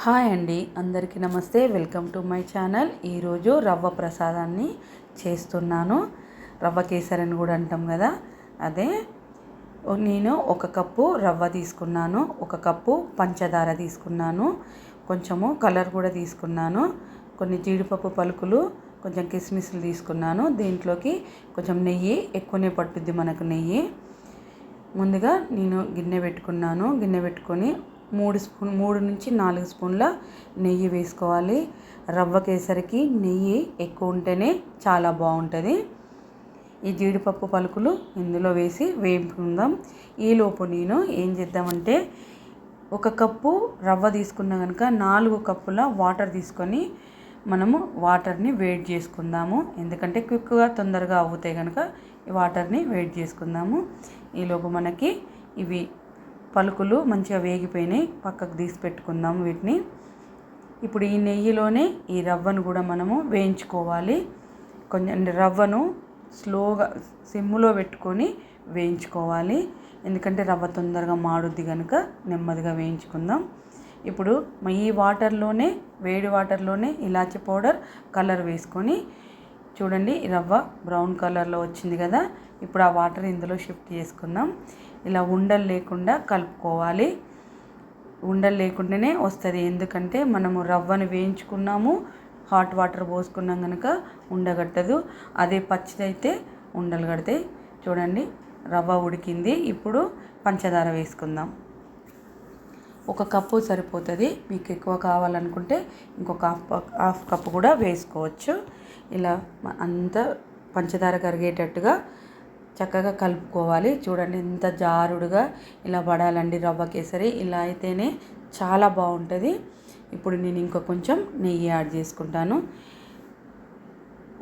Hi అండి, అందరికీ నమస్తే. Welcome to my channel. ఈరోజు రవ్వ ప్రసాదాన్ని చేస్తున్నాను. రవ్వ కేసరి అని కూడా అంటాం కదా, అదే. నేను ఒక కప్పు రవ్వ తీసుకున్నాను, ఒక కప్పు పంచదార తీసుకున్నాను, కొంచెము కలర్ కూడా తీసుకున్నాను, కొన్ని జీడిపప్పు పలుకులు, కొంచెం కిస్మిస్లు తీసుకున్నాను. దీంట్లోకి కొంచెం నెయ్యి, ఎక్కువనే పట్టుద్ది మనకు నెయ్యి. ముందుగా నేను గిన్నె పెట్టుకొని 3 నుంచి 4 స్పూన్ల నెయ్యి వేసుకోవాలి. రవ్వ కేసరికి నెయ్యి ఎక్కువ ఉంటేనే చాలా బాగుంటుంది. ఈ జీడిపప్పు పలుకులు ఇందులో వేసి వేపుకుందాం. ఈలోపు నేను ఏం చేద్దామంటే, ఒక కప్పు రవ్వ తీసుకున్నా కనుక 4 కప్పుల వాటర్ తీసుకొని మనము వాటర్ని వేడి చేసుకుందాము. ఎందుకంటే క్విక్గా తొందరగా అవుతాయి కనుక ఈ వాటర్ని వేడి చేసుకుందాము. ఈలోపు మనకి ఇవి పలుకులు మంచిగా వేగిపోయినాయి, పక్కకు తీసి పెట్టుకుందాం వీటిని. ఇప్పుడు ఈ నెయ్యిలోనే ఈ రవ్వను కూడా మనము వేయించుకోవాలి. కొంచెం రవ్వను స్లోగా సిమ్ములో పెట్టుకొని వేయించుకోవాలి, ఎందుకంటే రవ్వ తొందరగా మాడుద్ది కనుక నెమ్మదిగా వేయించుకుందాం. ఇప్పుడు ఈ వాటర్లోనే, వేడి వాటర్లోనే ఇలాచి పౌడర్, కలర్ వేసుకొని చూడండి, రవ్వ బ్రౌన్ కలర్లో వచ్చింది కదా. ఇప్పుడు ఆ వాటర్ ఇందులో షిఫ్ట్ చేసుకుందాం. ఇలా ఉండలు లేకుండా కలుపుకోవాలి. ఉండలు లేకుండానే వస్తుంది, ఎందుకంటే మనము రవ్వను వేయించుకున్నాము, హాట్ వాటర్ పోసుకున్నాం కనుక ఉండగట్టదు. అదే పచ్చిదైతే ఉండలు కడతాయి. చూడండి, రవ్వ ఉడికింది. ఇప్పుడు పంచదార వేసుకుందాం. ఒక కప్పు సరిపోతుంది, మీకు ఎక్కువ కావాలనుకుంటే ఇంకొక హాఫ్ కప్పు కూడా వేసుకోవచ్చు. ఇలా అంతా పంచదార కరిగేటట్టుగా చక్కగా కలుపుకోవాలి. చూడండి, ఎంత జారుడుగా ఇలా పడాలండి రవ్వ కేసరి. ఇలా అయితేనే చాలా బాగుంటుంది. ఇప్పుడు నేను ఇంకా కొంచెం నెయ్యి యాడ్ చేసుకుంటాను.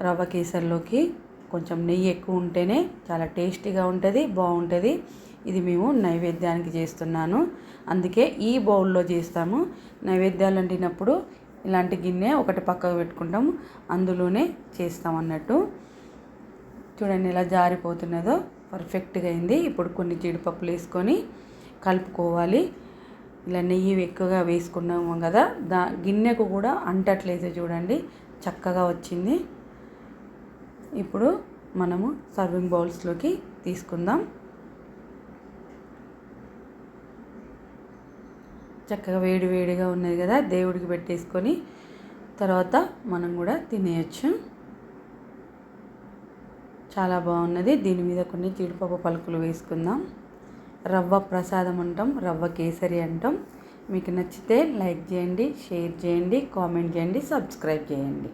రవ్వ కేసరిలోకి కొంచెం నెయ్యి ఎక్కువ ఉంటేనే చాలా టేస్టీగా ఉంటుంది, బాగుంటుంది. ఇది మేము నైవేద్యానికి చేస్తున్నాను, అందుకే ఈ బౌల్లో చేస్తాము. నైవేద్యాలు వండినప్పుడు ఇలాంటి గిన్నె ఒకటి పక్కకు పెట్టుకుంటాము, అందులోనే చేస్తాం అన్నట్టు. చూడండి ఎలా జారిపోతున్నదో, పర్ఫెక్ట్గా అయింది. ఇప్పుడు కొన్ని జీడిపప్పులు వేసుకొని కలుపుకోవాలి. ఇలా నెయ్యి ఎక్కువగా వేసుకున్నాము కదా, గిన్నెకు కూడా అంటట్లేదు. చూడండి, చక్కగా వచ్చింది. ఇప్పుడు మనము సర్వింగ్ బౌల్స్లోకి తీసుకుందాం. చక్కగా వేడి వేడిగా ఉన్నది కదా, దేవుడికి పెట్టేసుకొని తర్వాత మనం కూడా తినేయచ్చు. చాలా బాగున్నది. దీని మీద కొన్ని జీడిపప్పు పలుకులు వేసుకుందాం. రవ్వ ప్రసాదం అంటాం, రవ్వ కేసరి అంటాం. మీకు నచ్చితే లైక్ చేయండి, షేర్ చేయండి, కామెంట్ చేయండి, సబ్స్క్రైబ్ చేయండి.